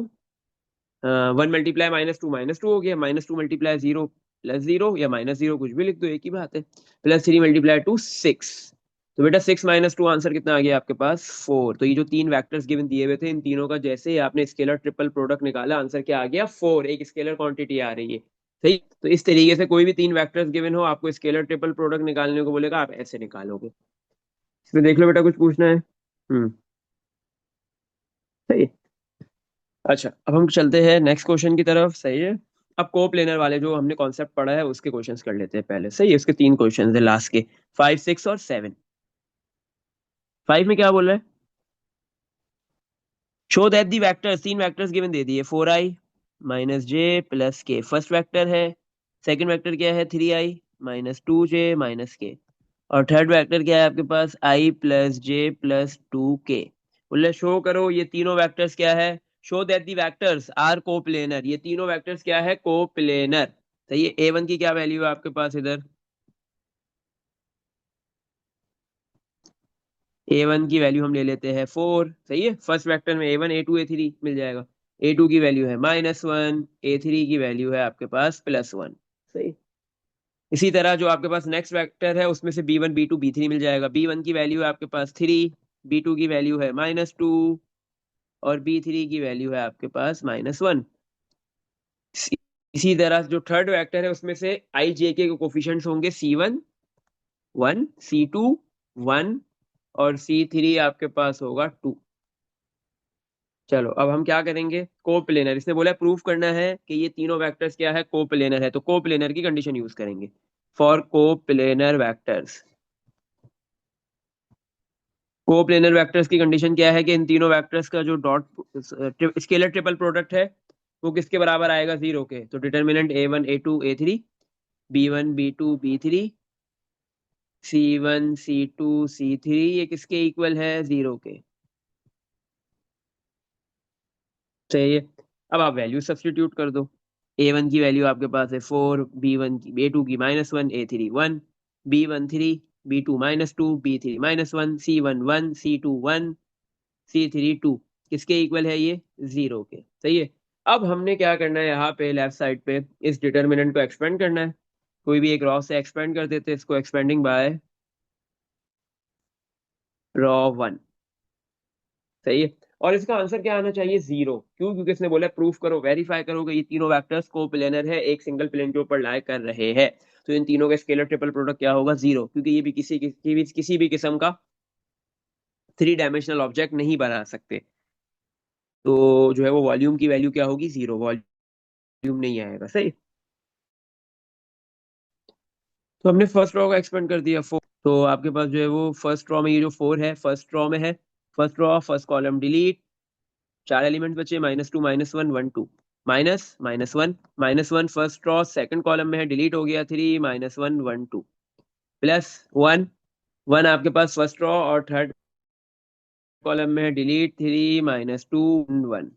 1 मल्टीप्लाई -2 -2 हो गया, -2 मल्टीप्लाई 0 +0, या -0, कुछ भी लिख दो, एक ही बात है, +3 मल्टीप्लाई 2 6। तो बेटा 6 -2 आंसर कितना आ गया आपके पास, 4। तो ये जो 3 वेक्टर्स गिवन दिए हुए थे, इन तीनों का जैसे ही आपने स्केलर ट्रिपल प्रोडक्ट निकाला, आंसर क्या आ गया, 4, एक स्केलर क्वांटिटी आ रही है। सही। तो इस तरीके से कोई भी 3 वेक्टर्स गिवन हो, आपको स्केलर ट्रिपल प्रोडक्ट निकालने को बोलेगा, आप ऐसे निकालोगे। इसमें देख लो बेटा, कुछ पूछना है। सही। अच्छा, अब हम चलते हैं नेक्स्ट क्वेश्चन की तरफ। सही है। अब को प्लेनर वाले जो हमने कॉन्सेप्ट पढ़ा है उसके क्वेश्चंस कर लेते हैं पहले। सही है, उसके 3 क्वेश्चंस है लास्ट के, 5 6 और 7। 5 में क्या बोल रहा है? Show that the vectors, 3 vectors given दे दिए, 4i minus j plus k, first vector है। सेकंड वेक्टर क्या है? 3i माइनस 2j माइनस के। और थर्ड वेक्टर क्या है आपके पास? i plus J plus 2k। बोले शो करो ये तीनों वेक्टर्स क्या है। Show that the vectors are coplanar, ये तीनों वेक्टर्स क्या है? कोप्लेनर। सही है। a1 की क्या वैल्यू है आपके पास इधर? a1 की वैल्यू हम ले लेते हैं 4। सही है। फर्स्ट वेक्टर में a1 a2 a3 मिल जाएगा। a2 की वैल्यू है -1, a3 की वैल्यू है आपके पास +1। सही। इसी तरह जो आपके पास नेक्स्ट वेक्टर है उसमें से b1 b2 b3 मिल जाएगा। b1 की वैल्यू है आपके पास 3, b2 की वैल्यू है -2 और b3 की वैल्यू है आपके पास -1। इसी तरह जो थर्ड वेक्टर है उसमें से i j के कोफिशिएंट्स होंगे c1 1, c2 1 और c3 आपके पास होगा 2। चलो अब हम क्या करेंगे, कोप्लेनर, इसने बोला प्रूफ करना है कि ये तीनों वेक्टर्स क्या है? कोप्लेनर है। तो कोप्लेनर की कंडीशन यूज करेंगे। For coplanar vectors, coplanar vectors की कंडीशन क्या है कि इन तीनों वेक्टर्स का जो डॉट स्केलर ट्रिपल प्रोडक्ट है वो किसके बराबर आएगा? 0 के। तो determinant a1 a2 a3, b1 b2 b3, c1 c2 c3 ये किसके इक्वल है? 0 के। सही है। अब आप वैल्यू सब्स्टिट्यूट कर दो। a1 की वैल्यू आपके पास है 4, b1 की a2 की -1, a3 1, b1 3, b2 -2, b3 -1, c1 1, c2 1, c3 2। किसके इक्वल है ये? 0 के। सही है। अब हमने क्या करना है, यहाँ पे लेफ्ट साइड पे इस डिटर्मिनेंट को एक्सपेंड करना है। कोई भी एक रॉ से एक्सपेंड कर देते हैं इसको, एक्सपेंडिंग बाय रॉ 1। सही है। और इसका आंसर क्या आना चाहिए? 0। क्यों? क्योंकि इसने बोला प्रूफ करो, वेरीफाई करो कि ये तीनों वेक्टर्स को प्लेनर है, एक सिंगल प्लेन के ऊपर लाई कर रहे हैं। तो इन तीनों का स्केलर ट्रिपल प्रोडक्ट क्या होगा? 0, क्योंकि ये भी किसी भी किस्म का 3 डायमेंशनल ऑब्जेक्ट नहीं बना सकते। तो जो है वो वॉल्यूम की वैल्यू क्या होगी? 0, वॉल्यूम नहीं आएगा। सही। तो हमने फर्स्ट रॉ का एक्सपेंड कर दिया 4। तो आपके पास जो है वो फर्स्ट रॉ में ये जो 4 है फर्स्ट रॉ में है। First raw first column delete, 4 element बचे, -2 -1 1 2, -1 फर्स्ट रॉ सेकंड कॉलम में है, डिलीट हो गया 3 -1 1 2, +1 1 आपके पास फर्स्ट रॉ और थर्ड कॉलम में है, डिलीट 3 -2 1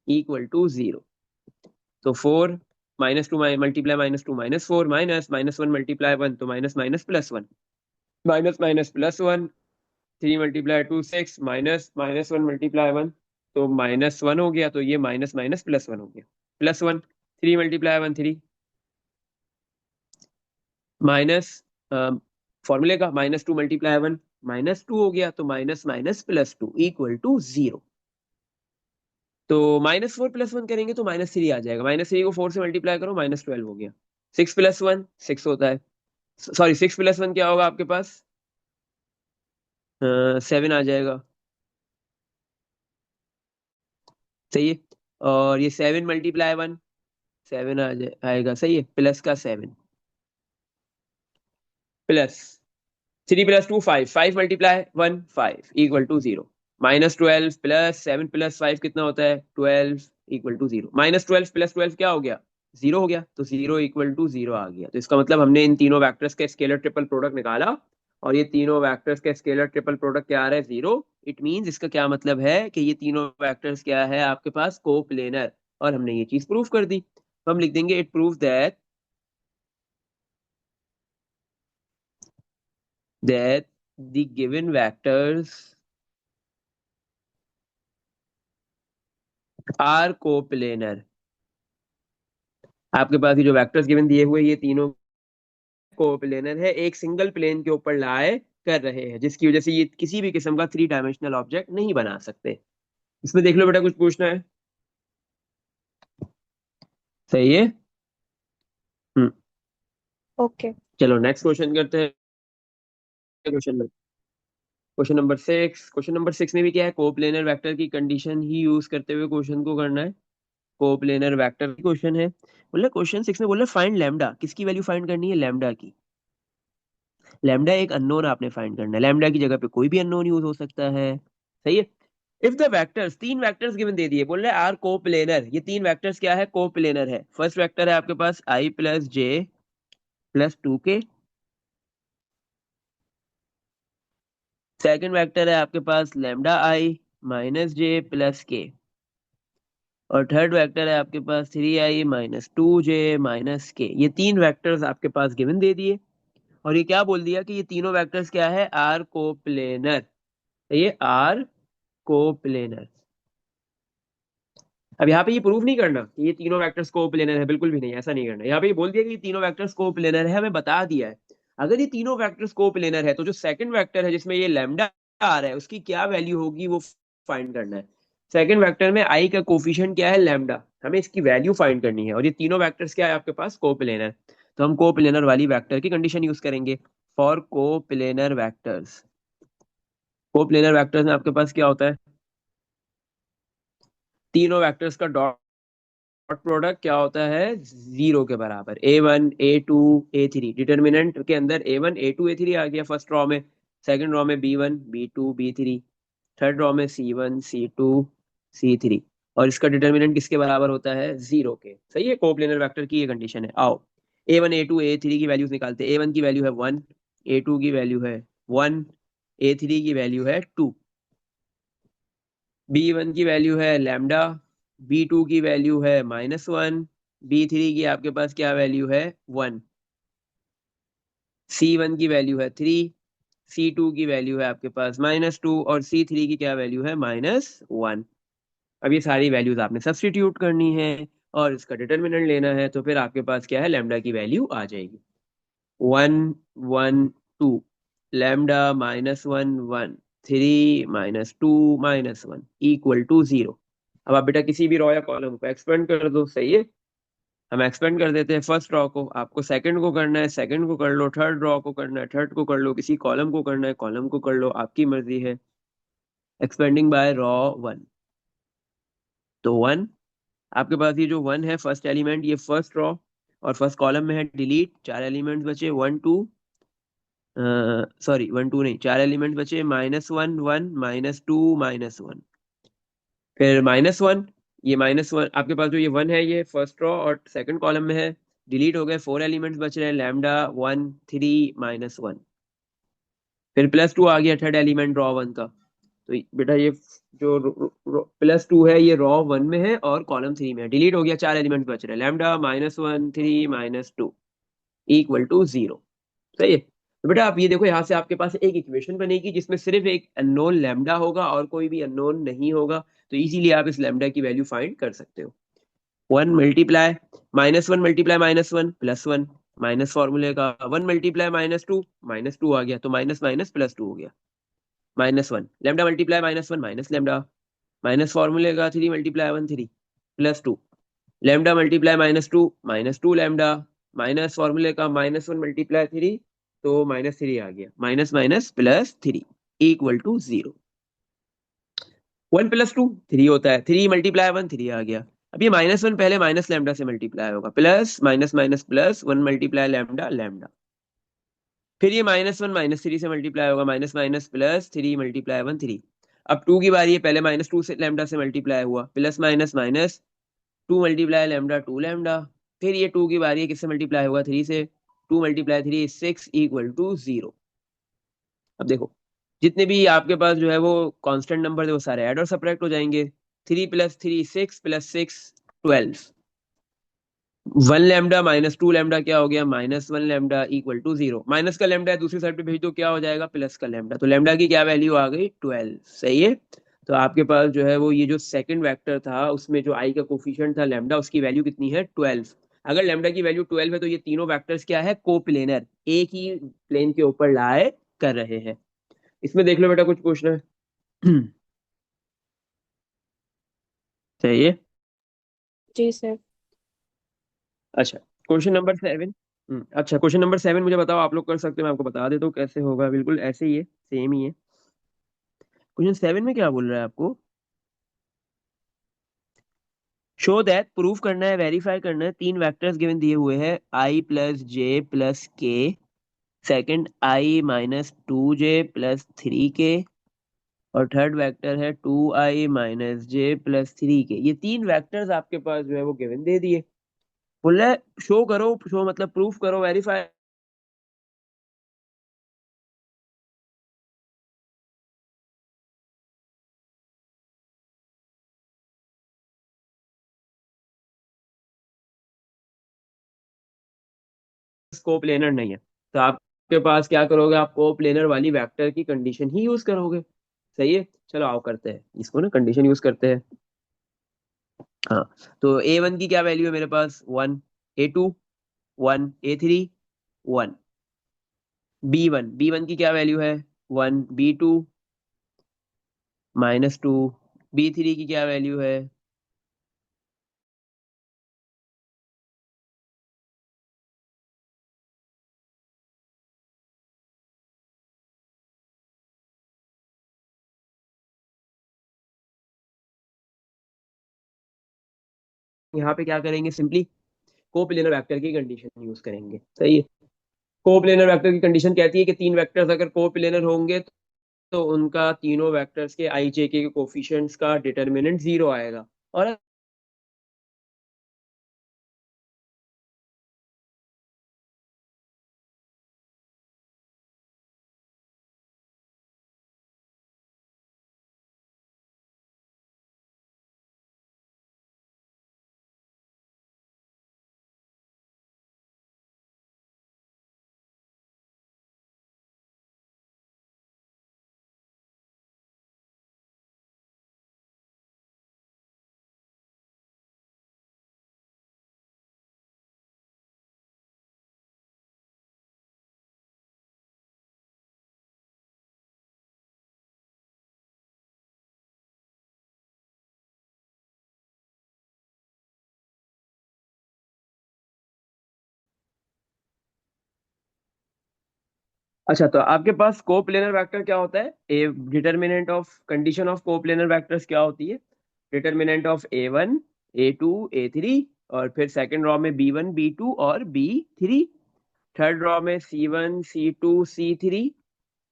इक्वल टू 0। तो 4 -2 मल्टीप्लाई -2 -4 -1 मल्टीप्लाई 1 तो minus minus +1, minus minus +1, 3 multiply 2 6, -1 multiply 1 तो -1 हो गया। तो ये माइनस माइनस +1 हो गया। +1, 3 मल्टीप्लाई 1 3, माइनस फॉर्मूले का -2 मल्टीप्लाई 1 -2 हो गया। तो माइनस माइनस +2 इक्वल टू 0। तो -4 +1 करेंगे तो -3 आ जाएगा। -3 को 4 से मल्टीप्लाई करो, -12 हो गया। 6 +1 6 होता है। सॉरी 6 +1 क्या होगा आपके पास? 7 आ जाएगा। सही है। और ये 7 मल्टीप्लाई 1 7 आएगा। सही है। प्लस का 7 plus 3 + 2 5, 5 multiply 1 5 equal to 0। -12 plus 7 plus 5 कितना होता है? 12 इक्वल टू 0। -12 प्लस 12 क्या हो गया? 0 हो गया। तो 0 इक्वल टू 0 आ गया। तो इसका मतलब हमने इन तीनों वेक्टर्स का स्केलर ट्रिपल प्रोडक्ट निकाला और ये तीनों वेक्टर्स का स्केलर ट्रिपल प्रोडक्ट क्या आ रहा है? 0। इट मींस इसका क्या मतलब है कि ये तीनों वेक्टर्स क्या है आपके पास? कोप्लेनर। और हमने ये चीज प्रूफ कर दी। तो हम लिख देंगे it prove that the given vectors are coplanar। आपके पास ये जो वेक्टर्स गिवन दिए हुए ये तीनों कोप्लेनर है, एक सिंगल प्लेन के ऊपर लाए कर रहे हैं, जिसकी वजह से ये किसी भी किस्म का 3 डायमेंशनल ऑब्जेक्ट नहीं बना सकते। इसमें देख लो बेटा, कुछ पूछना है? सही है। हम्म। ओके। चलो नेक्स्ट क्वेश्चन करते हैं। क्वेश्चन क्वेश्चन नंबर 6 में भी क्या है? कोप्लेनर वेक्टर की कंडीशन ही यूज करते हुए क्वेश्चन को करना है। कोप्लेनर वेक्टर क्वेश्चन है। बोला क्वेश्चन 6 में बोला फाइंड लैम्डा, किसकी वैल्यू फाइंड करनी है? लैम्डा की। लैम्डा एक अननोन आपने फाइंड करना है, लैम्डा की जगह पे कोई भी अननोन यूज हो सकता है, सही है। इफ द वेक्टर्स, तीन वेक्टर्स गिवन दे दिए, बोल रहे आर कोप्लेनर, ये तीन वेक्टर्स क्या है, कोप्लेनर है। फर्स्ट वेक्टर है आपके पास आई प्लस जे प्लस 2k, सेकंड वेक्टर है आपके पास लैम्डा आई माइनस जे प्लस के, और थर्ड वेक्टर है आपके पास 3i माइनस 2j माइनस के। ये तीन वेक्टर्स आपके पास गिवन दे दिए, और ये क्या बोल दिया कि ये तीनों वेक्टर्स क्या है, आर कोप्लेनर, ये आर कोप्लेनर। अब यहाँ पे ये प्रूव नहीं करना कि ये तीनों वेक्टर्स कोप्लेनर है, बिल्कुल भी नहीं, ऐसा नहीं करना। यहाँ पे ये बोल दिया कि ये तीनों वेक्टर्स कोप्लेनर है, हमें बता दिया है। अगर ये तीनों वेक्टर्स कोप्लेनर है तो जो सेकंड वेक्टर है जिसमें ये लैम्डा आ रहा है उसकी क्या वैल्यू होगी वो फाइंड करना है। सेकंड वेक्टर में आई का कोफिशिएंट क्या है, लैम्डा, हमें इसकी वैल्यू फाइंड करनी है। और ये तीनों वेक्टर्स क्या है आपके पास, कोप्लेनर, तो हम कोप्लेनर वाली वेक्टर की कंडीशन यूज करेंगे। For coplanar vectors, coplanar vectors में आपके पास क्या होता है, तीनों वेक्टर्स का डॉट प्रोडक्ट क्या होता है, 0 के बराबर। a1 a2 a3, डिटर्मिनेंट के अंदर a1 a2 a3 आ गया फर्स्ट रॉ में, सेकंड रॉ में b1 b2 b3, third row में c1 c2 c3, और इसका डिटर्मिनेंट किसके बराबर होता है, 0 के। सही है, कोप्लेनर वेक्टर की ये कंडीशन है। आओ a1 a2 a3 की वैल्यूज निकालते हैं। a1 की वैल्यू है 1, a2 की वैल्यू है 1, a3 की वैल्यू है 2, b1 की वैल्यू है लैम्डा, b2 की वैल्यू है -1, b3 की आपके पास क्या वैल्यू है 1, c1 की वैल्यू है 3, c2 की वैल्यू है आपके पास -2, और c3 की क्या वैल्यू है -1। अब ये सारी वैल्यूज आपने सब्स्टिट्यूट करनी है और इसका डिटर्मिनेंट लेना है, तो फिर आपके पास क्या है, लैम्डा की वैल्यू आ जाएगी 1 1 2, लैम्डा -1 1, 3 -2 -1 इक्वल टू 0। अब आप बेटा किसी भी रॉ या कॉलम को एक्सपेंड कर दो, सही है। हम एक्सपेंड कर देते हैं फर्स्ट रॉ को, आपको सेकंड को करना है सेकंड को कर लो, थर्ड रॉ को करना है थर्ड को कर लो, किसी कॉलम को करना है कॉलम को कर लो, आपकी मर्जी है। एक्सपेंडिंग बाय रॉ 1, तो 1, आपके पास ये जो 1 है फर्स्ट एलिमेंट, ये फर्स्ट रॉ और फर्स्ट कॉलम में है, डिलीट, चार एलिमेंट्स बचे 1 2, सॉरी 1 2 नहीं, चार एलिमेंट बचे -1 1 -2 -1, फिर -1, ये -1 आपके पास जो ये 1 है ये फर्स्ट रो और सेकंड कॉलम में है, डिलीट हो गए, 4 एलिमेंट्स बच रहे हैं, लैम्डा 1 3 -1, फिर +2 आ गया थर्ड एलिमेंट रॉ 1 का। तो बेटा ये जो +2 है ये रॉ 1 में है और कॉलम 3 में है, डिलीट हो गया, 4 एलिमेंट बच रहे हैं, लैम्डा -1 3 -2 इक्वल टू 0। सही है, तो बेटा आप ये देखो, यहाँ से आपके पास एक इक्वेशन बनेगी जिसमें सिर्फ एक अननोन लैम्डा होगा और कोई भी अननोन नहीं होगा, तो इजीली आप इस लैम्डा की वैल्यू फाइंड कर सकते हो। 1 मल्टीप्लाई -1 मल्टीप्लाई -1 +1, माइनस फॉर्मूले का 1 मल्टीप्लाई -2 -2 आ गया, तो माइनस माइनस +2 हो गया, -1 lambda multiply -1 minus lambda, minus फॉर्मूले का 3 multiply 1 3 +2, lambda multiply -2 lambda, minus फॉर्मूले का -1 मल्टीप्लाई 3, तो -3 आ गया, माइनस माइनस +3 इक्वल टू 0। 1 + 2 3 होता है, 3 मल्टीप्लाई 1 3 आ गया। अब ये -1 पहले माइनस लैम्डा से मल्टीप्लाई होगा, plus minus minus plus 1 multiply lambda lambda, फिर ये -1 -3 से मल्टीप्लाई होगा, माइनस माइनस प्लस 3 मल्टीप्लाई 1 3। अब 2 की बारी है, पहले -2 से लैम्डा से मल्टीप्लाई हुआ, plus minus minus 2 multiply lambda 2 lambda, फिर ये 2 की बारी है, किससे मल्टीप्लाई होगा 3 से, 2 मल्टीप्लाई 3 6 इक्वल टू 0। अब देखो जितने भी आपके पास जो है वो कांस्टेंट नंबर थे वो सारे ऐड और सब्ट्रैक्ट हो जाएंगे, 3 + 3 6 + 6 12, 1 लैम्डा -2 लैम्डा क्या हो गया, -1 लैम्डा इक्वल टू 0, माइनस का लैम्डा है दूसरी साइड पे भेज दो, क्या हो जाएगा, प्लस का लैम्डा, तो लैम्डा की क्या वैल्यू आ गई 12। सही है, तो आपके पास जो है वो ये जो सेकंड वेक्टर था उसमें जो आई का कोफिशिएंट था लैम्डा, उसकी वैल्यू कितनी है 12। अगर लैम्डा की वैल्यू 12 है तो ये तीनों वेक्टर्स क्या है, कोप्लेनर, एक ही प्लेन के ऊपर लाए कर रहे हैं। इसमें देख लो बेटा कुछ पूछना है। सही है, जी सर। अच्छा क्वेश्चन नंबर 7। अच्छा क्वेश्चन नंबर 7 मुझे बताओ, आप लोग कर सकते हो, मैं आपको बता देता हूँ कैसे होगा, बिल्कुल ऐसे ही है, सेम ही है। क्वेश्चन 7 में क्या बोल रहा है आपको, शो दैट, प्रूफ करना है, वेरीफाई करना है, तीन वेक्टर्स गिवन दिए हुए हैं, आई प्लस जे प्लस के second i minus 2j plus 3k, और थर्ड वेक्टर है 2i minus j plus 3k। ये तीन वेक्टर्स आपके पास जो है वो गिवन दे दिए। बोल रहा है शो करो, शो मतलब प्रूफ करो, वेरीफाई कोप्लेनर नहीं है। तो आपके पास क्या करोगे, आप कोप्लेनर वाली वेक्टर की कंडीशन ही यूज करोगे। सही है, चलो आओ करते हैं इसको ना, कंडीशन यूज करते हैं। हाँ, तो a1 की क्या वैल्यू है मेरे पास, 1, a2 1, a3 1, b1 की क्या वैल्यू है, 1, b2 -2, b3 की क्या वैल्यू है, यहाँ पे क्या करेंगे, सिंपली कोप्लेनर वेक्टर की कंडीशन यूज करेंगे। सही है, कोप्लेनर वेक्टर की कंडीशन कहती है कि तीन वेक्टर्स अगर कोप्लेनर होंगे तो उनका तीनों वेक्टर्स के आई जे के कोफिशिएंट्स का डिटर्मिनेंट 0 आएगा। और अच्छा, तो आपके पास कोप्लेनर वेक्टर क्या होता है, ए determinant of condition of coplanar vectors क्या होती है, determinant of a1 a2 a3, और फिर सेकंड रॉ में b1 b2 और b3, थर्ड रॉ में c1 c2 c3।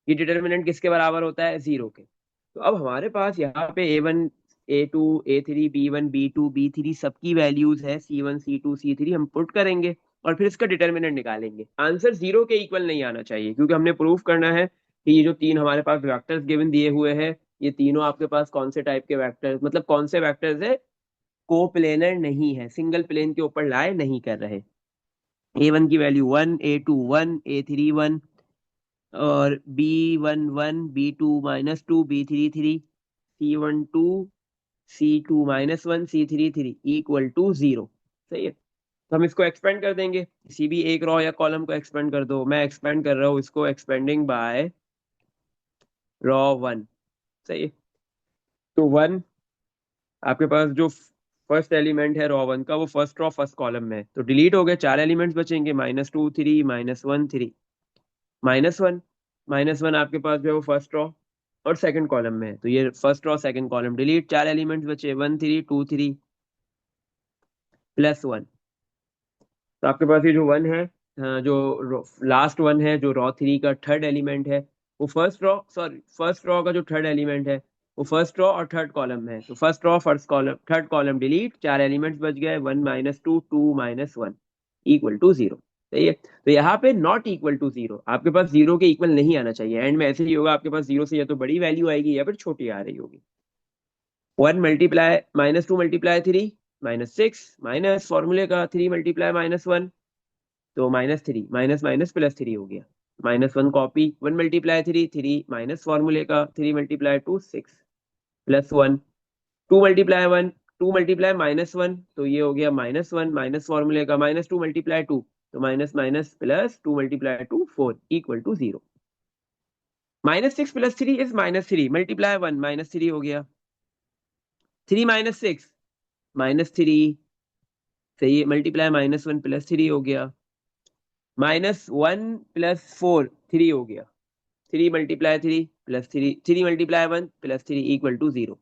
ये डिटर्मिनेंट किसके बराबर होता है, 0 के। तो अब हमारे पास यहाँ पे a1 a2 a3 b1 b2 b3 सबकी वैल्यूज है, c1 c2 c3 हम पुट करेंगे और फिर इसका डिटर्मिनेंट निकालेंगे। आंसर 0 के इक्वल नहीं आना चाहिए, क्योंकि हमने प्रूफ करना है कि ये जो तीन हमारे पास वेक्टर्स गिवन दिए हुए हैं, ये तीनों आपके पास कौन से टाइप के वेक्टर्स, मतलब कौन से वेक्टर्स है, कोप्लेनर नहीं है, सिंगल प्लेन के ऊपर लाए नहीं कर रहे। a1 की वैल्यू 1, a2 1, a3 1, और b1 1, b2 -2, b3 3, c1 2, c2 -1, c3 3 equal to 0। सही है, तो हम इसको एक्सपेंड कर देंगे, किसी भी एक रो या कॉलम को एक्सपेंड कर दो। मैं एक्सपेंड कर रहा हूँ इसको, एक्सपेंडिंग बाय रो 1। सही है, तो 1 आपके पास जो फर्स्ट एलिमेंट है रो 1 का, वो फर्स्ट रो फर्स्ट कॉलम में है, तो डिलीट हो गए, चार एलिमेंट्स बचेंगे, -2 3 -1 3, -1, -1 आपके पास जो है वो फर्स्ट रो और सेकंड कॉलम में है, तो ये first row second column delete, चार एलिमेंट्स बचे, 1 3 2 3 +1। तो आपके पास ये जो 1 है, जो लास्ट 1 है, जो रो 3 का थर्ड एलिमेंट है, वो फर्स्ट रो का जो थर्ड एलिमेंट है वो फर्स्ट रो और थर्ड कॉलम में है, तो first row first column third column delete, चार एलिमेंट्स बच गए, 1 -2 2 -1 इक्वल टू 0। सही है, तो यहाँ पे नॉट इक्वल टू 0, आपके पास 0 के इक्वल नहीं आना चाहिए। एंड में ऐसे ही होगा, आपके पास 0 से या तो बड़ी वैल्यू आएगी या फिर छोटी आ रही होगी। 1 मल्टीप्लाई -2 मल्टीप्लाई 3 -6, माइनस फॉर्मूले का 3 मल्टीप्लाई -1, तो -3, माइनस माइनस +3 हो गया, -1 कॉपी, 1 मल्टीप्लाई 3 3 माइनस फॉर्मूले का 3 मल्टीप्लाई 2 6 +1, 2 मल्टीप्लाई 1 2 मल्टीप्लाई -1, तो ये हो गया -1 माइनस फॉर्मूले का -2 मल्टीप्लाई 2, तो minus minus plus 2 multiply 2 4 equal to 0। -6 + 3 is -3, multiply 1 -3 हो गया, 3 -6 -3, सही है, मल्टीप्लाई -1 +3 हो गया, -1 + 4 3 हो गया, 3 multiply 3 +3, 3 multiply 1 +3 equal to 0।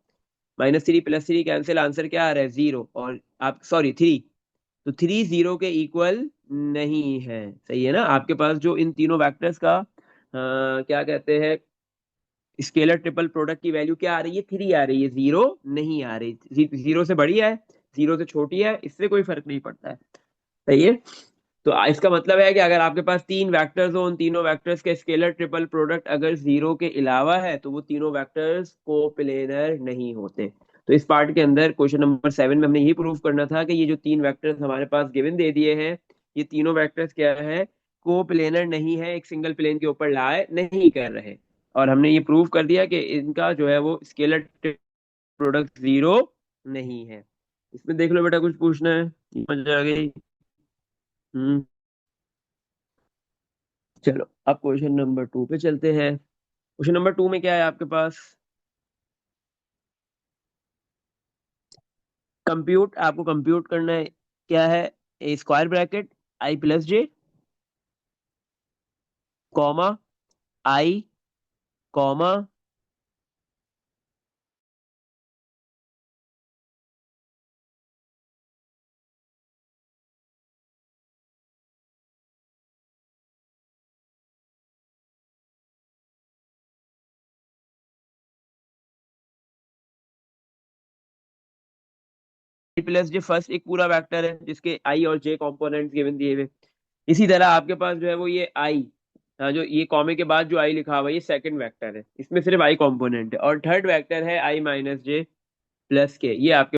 -3 +3 cancel, answer क्या आ रहा है, 0, और आप सॉरी 3, तो 3 0 के इक्वल नहीं है। सही है ना, आपके पास जो इन तीनों वेक्टर्स का क्या कहते हैं, स्केलर ट्रिपल प्रोडक्ट की वैल्यू क्या आ रही है, 3 आ रही है, 0 नहीं आ रही। 0 से बड़ी है, 0 से छोटी है, इससे कोई फर्क नहीं पड़ता है। सही है। तो इसका मतलब है कि अगर आपके पास 3 वेक्टर्स हो, उन तीनों वेक्टर्स के स्केलर ट्रिपल प्रोडक्ट अगर 0 के अलावा है तो वो तीनों वेक्टर्स कोप्लेनर नहीं होते। तो इस पार्ट के अंदर क्वेश्चन नंबर 7 में हमने ये प्रूव करना था कि ये जो 3 वेक्टर्स हमारे पास गिवन दे दिए हैं, ये तीनों वेक्टर्स क्या है, कोप्लेनर नहीं है, एक सिंगल प्लेन के ऊपर लाई नहीं कर रहे। और हमने ये प्रूव कर दिया कि इनका जो है वो स्केलर प्रोडक्ट 0 नहीं है। इसमें देख लो बेटा, कुछ पूछना है? मजा आ गई। हम्म। चलो अब क्वेश्चन नंबर 2 पे चलते हैं। क्वेश्चन नंबर 2 में क्या है आपके पास, कंप्यूट, आपको कंप्यूट करना है। क्या है, ए स्क्वायर ब्रैकेट आई प्लस जे, कॉमा आई, कॉमा आई प्लस जे फर्स्ट एक पूरा वेक्टर है जिसके आई और जे कंपोनेंट्स गिवन दिए हुए। इसी तरह आपके पास जो है वो ये आई, जो ये कॉमे के बाद जो आई लिखा हुआ है ये सेकंड वेक्टर है, इसमें सिर्फ आई कंपोनेंट है। और थर्ड वेक्टर है आई माइनस जे प्लस के, ये आपके